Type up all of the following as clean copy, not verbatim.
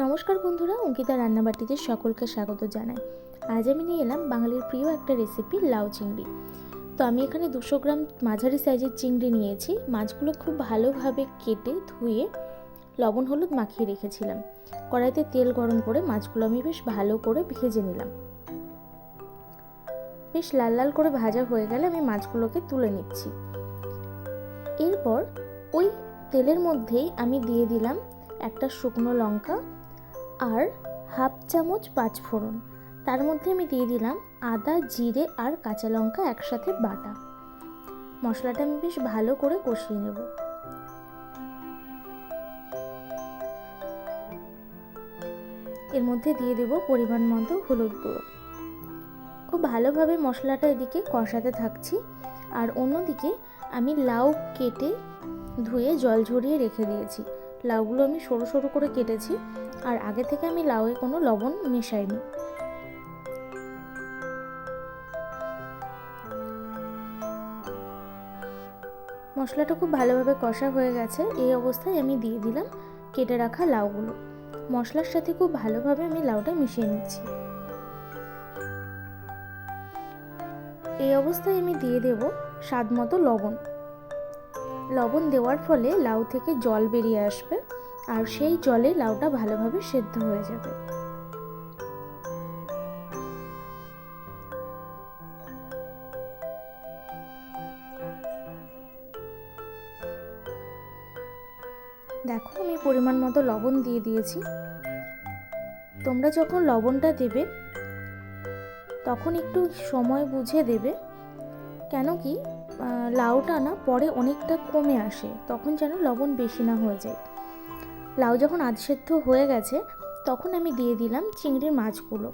নমস্কার বন্ধুরা, অঙ্কিতা রান্নাবাটিতে সকলকে স্বাগত জানাই। আজ আমি নিয়ে এলাম বাঙালির প্রিয় একটা রেসিপি, লাউ চিংড়ি। তো আমি এখানে 200 গ্রাম মাঝারি সাইজের চিংড়ি নিয়েছি। মাছগুলো খুব ভালোভাবে কেটে ধুয়ে লবণ হলুদ মাখিয়ে রেখেছিলাম। কড়াইতে তেল গরম করে মাছগুলো আমি বেশ ভালো করে ভেজে নিলাম। বেশ লাল লাল করে ভাজা হয়ে গেলে আমি মাছগুলোকে তুলে নিচ্ছি। এরপর ওই তেলের মধ্যেই আমি দিয়ে দিলাম একটা শুকনো লঙ্কা আর হাফ চামচ পাঁচফোড়ন। তার মধ্যে আমি দিয়ে দিলাম আদা, জিরে আর কাঁচা লঙ্কা একসাথে বাটা। মশলাটা আমি বেশ ভালো করে কষিয়ে নেব। এর মধ্যে দিয়ে দেব পরিমাণ মতো হলুদ গুঁড়ো। খুব ভালোভাবে মশলাটা এদিকে কষাতে থাকছি। আর অন্যদিকে আমি লাউ কেটে ধুয়ে জল ঝরিয়ে রেখে দিয়েছি। লাউগুলো আমি সরু সরু করে কেটেছি, আর আগে থেকে আমি লাউয়ে কোনো লবণ মেশাইনি। মশলাটা খুব ভালোভাবে কষা হয়ে গেছে। এই অবস্থায় আমি দিয়ে দিলাম কেটে রাখা লাউগুলো। মশলার সাথে খুব ভালোভাবে আমি লাউটা মিশিয়ে নিচ্ছি। এই অবস্থায় আমি দিয়ে দেব স্বাদ মতো লবণ। লবণ দেওয়ার ফলে লাউ থেকে জল বেরিয়ে আসবে, আর সেই জলে লাউটা ভালোভাবে সেদ্ধ হয়ে যাবে। দেখো, আমি পরিমাণ মতো লবণ দিয়ে দিয়েছি। তোমরা যখন লবণটা দেবে তখন একটু সময় বুঝে দেবে, কেন কি লাউটা না পরে অনেকটা কমে আসে, তখন যেন লবণ বেশি না হয়ে যায়। লাউ যখন আধ সেদ্ধ হয়ে গেছে তখন আমি দিয়ে দিলাম চিংড়ির মাছগুলো।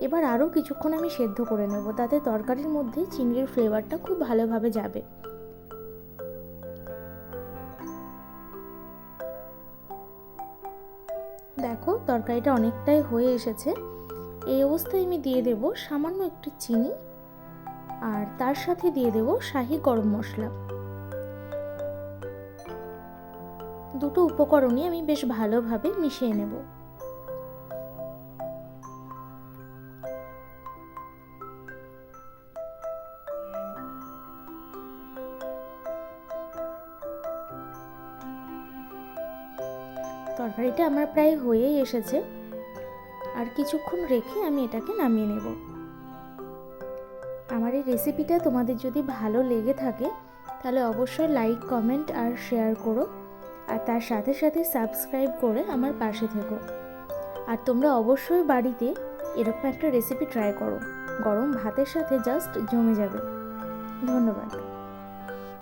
এবার আরও কিছুক্ষণ আমি সেদ্ধ করে নেব, তাতে তরকারির মধ্যে চিংড়ির ফ্লেভারটা খুব ভালোভাবে যাবে। দেখো, তরকারিটা অনেকটাই হয়ে এসেছে। এই অবস্থায় আমি দিয়ে দেব সামান্য একটু চিনি, আর তার সাথে দিয়ে দেব শাহি গরম মশলা। দুটো উপকরণই আমি বেশ ভালোভাবে মিশিয়ে নেব। তরকারিটা আমার প্রায় হয়েই এসেছে, আর কিছুক্ষণ রেখে আমি এটাকে নামিয়ে নেব। আমার এই রেসিপিটা তোমাদের যদি ভালো লেগে থাকে তাহলে অবশ্যই লাইক, কমেন্ট আর শেয়ার করো, আর তার সাথে সাথে সাবস্ক্রাইব করে আমার পাশে থেকো। আর তোমরা অবশ্যই বাড়িতে এরকম একটা রেসিপি ট্রাই করো, গরম ভাতের সাথে জাস্ট জমে যাবে। ধন্যবাদ।